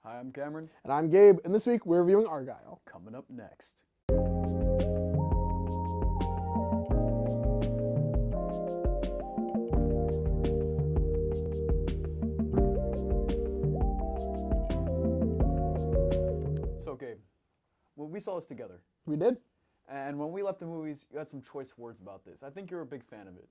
Hi, I'm Cameron. And I'm Gabe, and this week we're reviewing Argylle. Coming up next. So, Gabe, well, we saw this together. We did? And when we left the movies, you had some choice words about this. I think you're a big fan of it.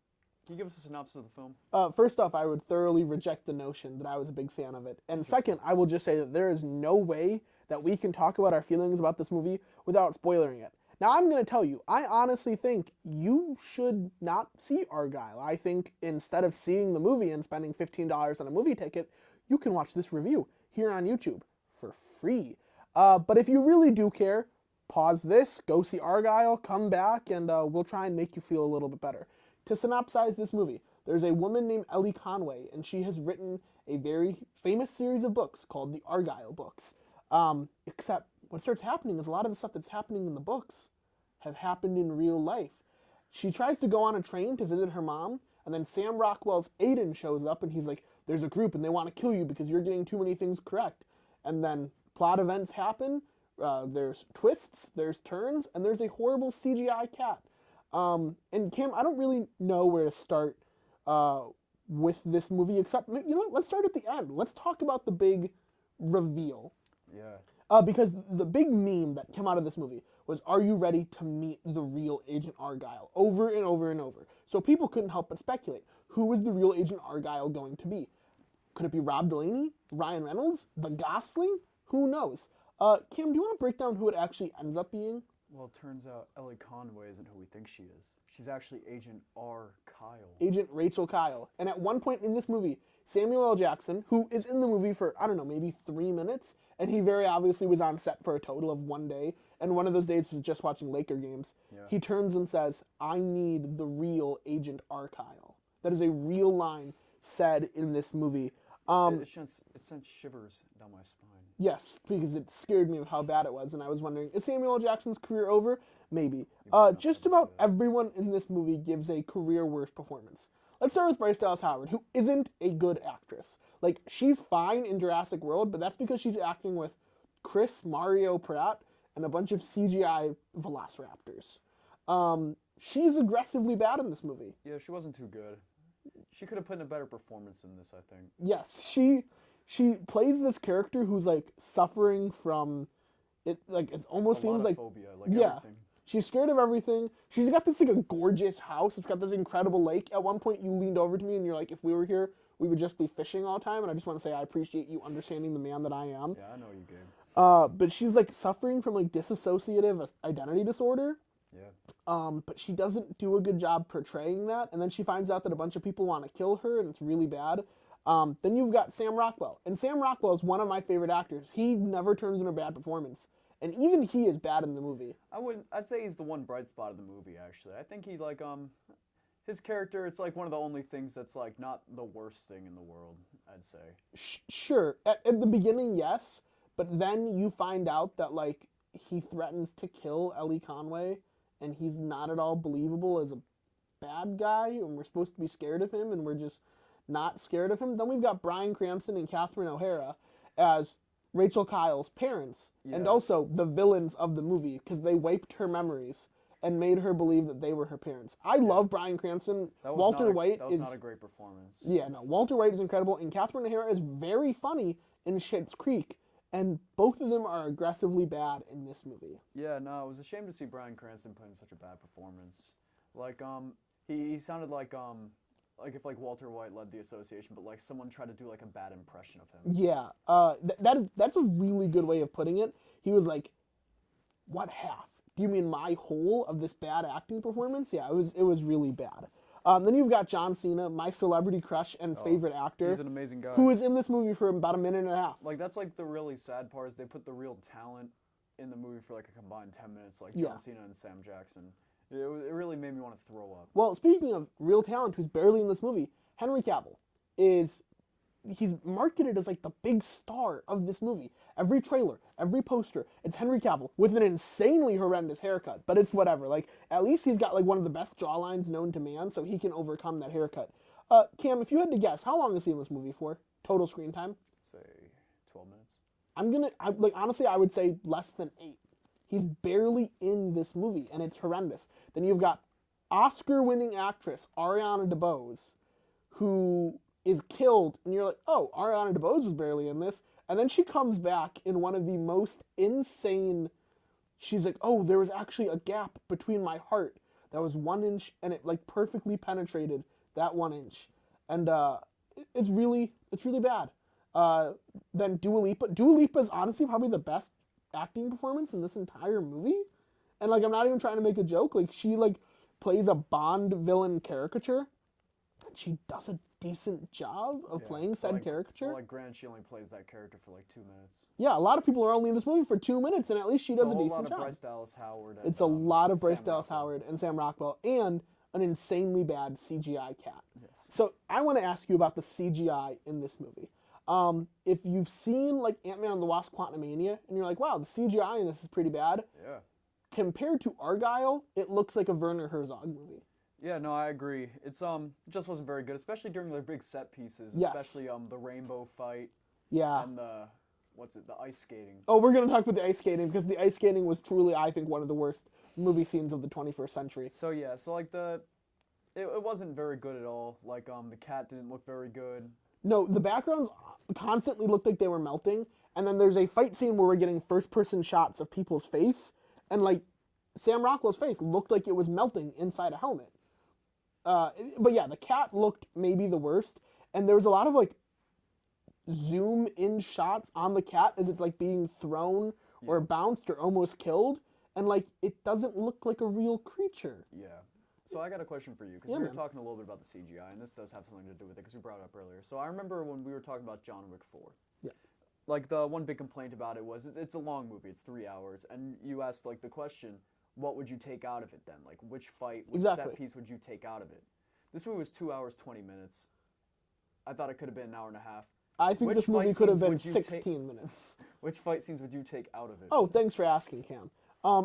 Can you give us a synopsis of the film? First off, I would thoroughly reject the notion that I was a big fan of it. And second, I will just say that there is no way that we can talk about our feelings about this movie without spoiling it. Now, I'm going to tell you, I honestly think you should not see Argylle. I think instead of seeing the movie and spending $15 on a movie ticket, you can watch this review here on YouTube for free. But if you really do care, pause this, go see Argylle, come back, and we'll try and make you feel a little bit better. To synopsize this movie, there's a woman named Ellie Conway, and she has written a very famous series of books called the Argylle books. Except what starts happening is a lot of the stuff that's happening in the books have happened in real life. She tries to go on a train to visit her mom, and then Sam Rockwell's Aiden shows up, and he's like, there's a group, and they want to kill you because you're getting too many things correct. And then plot events happen, there's twists, there's turns, and there's a horrible CGI cat. And Cam, I don't really know where to start with this movie, except, you know what, let's start at the end. Let's talk about the big reveal. Yeah. Because the big meme that came out of this movie was, are you ready to meet the real Agent Argylle? Over and over and over. So people couldn't help but speculate. Who is the real Agent Argylle going to be? Could it be Rob Delaney? Ryan Reynolds? The Gosling? Who knows? Cam, do you want to break down who it actually ends up being? Well, it turns out Ellie Conway isn't who we think she is. She's actually Agent R. Kyle. Agent Rachel Kyle. And at one point in this movie, Samuel L. Jackson, who is in the movie for, I don't know, maybe 3 minutes, and he very obviously was on set for a total of 1 day, and one of those days was just watching Laker games, he turns and says, I need the real Agent R. Kyle. That is a real line said in this movie. It sent shivers down my spine. Yes, because it scared me of how bad it was, and I was wondering, is Samuel L. Jackson's career over? Maybe. Just about everyone in this movie gives a career-worst performance. Let's start with Bryce Dallas Howard, who isn't a good actress. Like, she's fine in Jurassic World, but that's because she's acting with Chris Mario Pratt and a bunch of CGI velociraptors. She's aggressively bad in this movie. Yeah, she wasn't too good. She could have put in a better performance in this, I think. Yes, she plays this character who's like suffering from it. Like, it almost seems like phobia, everything. She's scared of everything. She's got this like a gorgeous house. It's got this incredible lake. At one point, you leaned over to me and you're like, if we were here, we would just be fishing all the time. And I just want to say I appreciate you understanding the man that I am. Yeah, I know you, Gabe. But she's like suffering from like dissociative identity disorder. Yeah. But she doesn't do a good job portraying that. And then she finds out that a bunch of people want to kill her, and it's really bad. Then you've got Sam Rockwell. And Sam Rockwell is one of my favorite actors. He never turns in a bad performance. And even he is bad in the movie. I'd say he's the one bright spot of the movie, actually. I think he's like, his character, it's like one of the only things that's like not the worst thing in the world, I'd say. Sure. At the beginning, yes. But then you find out that like he threatens to kill Ellie Conway, and he's not at all believable as a bad guy, and we're supposed to be scared of him, and we're just not scared of him. Then we've got Bryan Cranston and Catherine O'Hara as Rachel Kyle's parents, and also the villains of the movie, because they wiped her memories and made her believe that they were her parents. I love Bryan Cranston. Walter White is not a great performance. Yeah, no, Walter White is incredible, and Catherine O'Hara is very funny in Schitt's Creek, and both of them are aggressively bad in this movie. Yeah, no, it was a shame to see Bryan Cranston put in such a bad performance. Like, he sounded like if like Walter White led the association, but like someone tried to do like a bad impression of him. Yeah, that's a really good way of putting it. He was like, "What half? Do you mean my whole of this bad acting performance?" Yeah, it was really bad. Then you've got John Cena, my celebrity crush and favorite actor. He's an amazing guy. Who is in this movie for about a minute and a half. Like, that's like the really sad part is they put the real talent in the movie for like a combined 10 minutes, like John Cena and Sam Jackson. It really made me want to throw up. Well, speaking of real talent who's barely in this movie, Henry Cavill he's marketed as like the big star of this movie. Every trailer, every poster, it's Henry Cavill with an insanely horrendous haircut, but it's whatever. Like, at least he's got like one of the best jawlines known to man, so he can overcome that haircut. Cam, if you had to guess, how long is he in this movie for? Total screen time? Say 12 minutes. honestly, I would say less than 8. He's barely in this movie, and it's horrendous. Then you've got Oscar-winning actress Ariana DeBose, who is killed, and you're like, oh, Ariana DeBose was barely in this, and then she comes back in one of the most insane. She's like, oh, there was actually a gap between my heart that was 1 inch, and it like perfectly penetrated that 1 inch, and it's really bad. Then Dua Lipa. Dua Lipa is honestly probably the best acting performance in this entire movie, and like I'm not even trying to make a joke. Like she like plays a Bond villain caricature, and she does a decent job of playing said caricature. Well, like Grant, she only plays that character for like 2 minutes. Yeah, a lot of people are only in this movie for 2 minutes, and at least she does a decent job. It's a lot of Bryce Dallas Howard. It's a lot of Bryce Dallas Howard and Sam Rockwell, and an insanely bad CGI cat. Yes. So I want to ask you about the CGI in this movie. If you've seen like Ant-Man and the Wasp: Quantumania, and you're like, wow, the CGI in this is pretty bad. Yeah. Compared to Argylle, it looks like a Werner Herzog movie. Yeah, no, I agree. It's it just wasn't very good, especially during the big set pieces, Yes. especially the rainbow fight Yeah. and the ice skating. Oh, we're gonna talk about the ice skating, because the ice skating was truly, I think, one of the worst movie scenes of the 21st century. So yeah, so like it wasn't very good at all. Like the cat didn't look very good. No, the backgrounds constantly looked like they were melting, and then there's a fight scene where we're getting first-person shots of people's face, and like Sam Rockwell's face looked like it was melting inside a helmet. But yeah, the cat looked maybe the worst, and there was a lot of like zoom in shots on the cat as it's like being thrown or bounced or almost killed, and like it doesn't look like a real creature. Yeah. So I got a question for you, because we were talking a little bit about the CGI, and this does have something to do with it, because we brought it up earlier. So I remember when we were talking about John Wick 4. Yeah. Like the one big complaint about it was it's a long movie, it's 3 hours, and you asked like the question, what would you take out of it then? Like which fight, which set piece would you take out of it? This movie was 2 hours 20 minutes. I thought it could have been an hour and a half. I think this movie could have been 16 minutes. Which fight scenes would you take out of it? Oh, thanks for asking, Cam.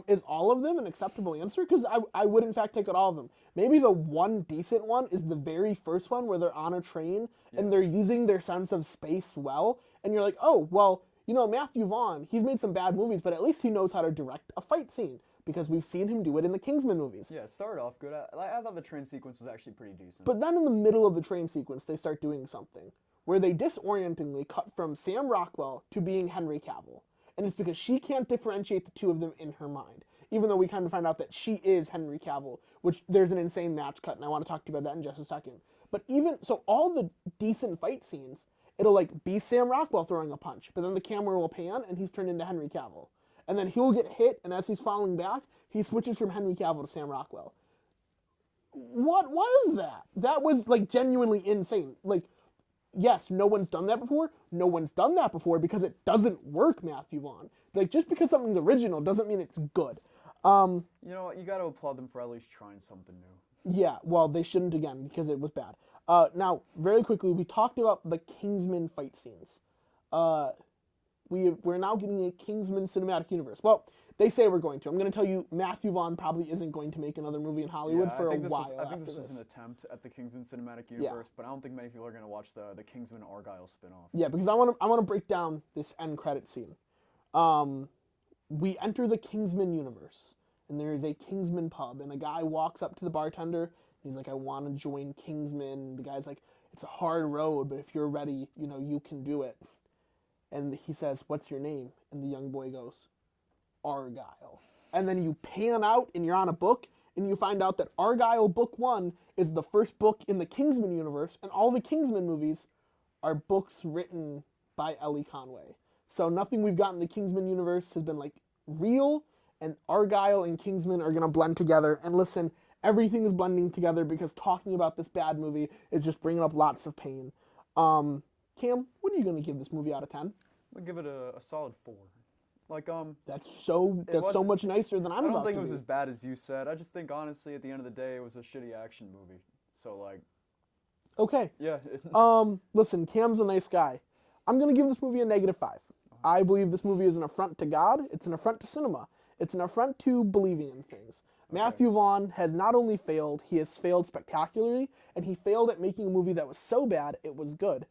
Is all of them an acceptable answer? Because I would, in fact, take out all of them. Maybe the one decent one is the very first one where they're on a train and they're using their sense of space well. And you're like, oh, well, you know, Matthew Vaughn, he's made some bad movies, but at least he knows how to direct a fight scene, because we've seen him do it in the Kingsman movies. Yeah, it started off good. I thought the train sequence was actually pretty decent. But then in the middle of the train sequence, they start doing something where they disorientingly cut from Sam Rockwell to being Henry Cavill. And it's because she can't differentiate the two of them in her mind, even though we kind of find out that she is Henry Cavill, which there's an insane match cut, and I want to talk to you about that in just a second. But even, so all the decent fight scenes, it'll like be Sam Rockwell throwing a punch, but then the camera will pan, and he's turned into Henry Cavill. And then he'll get hit, and as he's falling back, he switches from Henry Cavill to Sam Rockwell. What was that? That was like genuinely insane. Like, yes, no one's done that before. No one's done that before because it doesn't work, Matthew Vaughn. Like, just because something's original doesn't mean it's good. You know what? You got to applaud them for at least trying something new. Yeah, well, they shouldn't again because it was bad. Now, very quickly, we talked about the Kingsman fight scenes. We're now getting a Kingsman cinematic universe. Well, they say we're going to. I'm going to tell you, Matthew Vaughn probably isn't going to make another movie in Hollywood for a while. I think this was an attempt at the Kingsman cinematic universe, but I don't think many people are going to watch the Kingsman Argylle spinoff. Yeah, because I want to break down this end credit scene. We enter the Kingsman universe, and there is a Kingsman pub, and a guy walks up to the bartender, and he's like, I want to join Kingsman. The guy's like, it's a hard road, but if you're ready, you know, you can do it. And he says, what's your name? And the young boy goes, Argylle. And then you pan out and you're on a book, and you find out that Argylle Book 1 is the first book in the Kingsman universe, and all the Kingsman movies are books written by Ellie Conway. So nothing we've got in the Kingsman universe has been like real, and Argylle and Kingsman are going to blend together. And listen, everything is blending together because talking about this bad movie is just bringing up lots of pain. Cam, what are you going to give this movie out of 10? I'm going to give it a solid 4. Like, that's so much nicer than I'm about to I don't think it was as bad as you said. I just think, honestly, at the end of the day, it was a shitty action movie. So, like... Okay. Yeah. Listen, Cam's a nice guy. I'm going to give this movie a -5. I believe this movie is an affront to God. It's an affront to cinema. It's an affront to believing in things. Okay. Matthew Vaughn has not only failed, he has failed spectacularly, and he failed at making a movie that was so bad, it was good.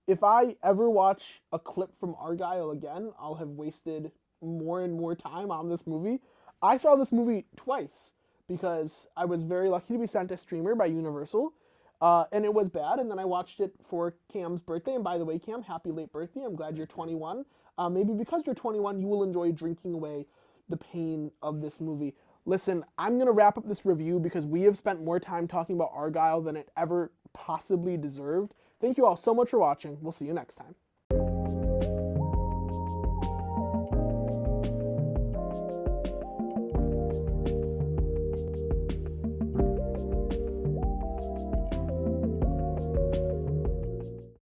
if I ever watch a clip from Argylle again, I'll have wasted more and more time on this movie. I saw this movie twice because I was very lucky to be sent a streamer by Universal, and it was bad, and then I watched it for Cam's birthday, and by the way, Cam, happy late birthday. I'm glad you're 21. Maybe because you're 21, you will enjoy drinking away the pain of this movie. Listen, I'm going to wrap up this review because we have spent more time talking about Argylle than it ever possibly deserved. Thank you all so much for watching. We'll see you next time.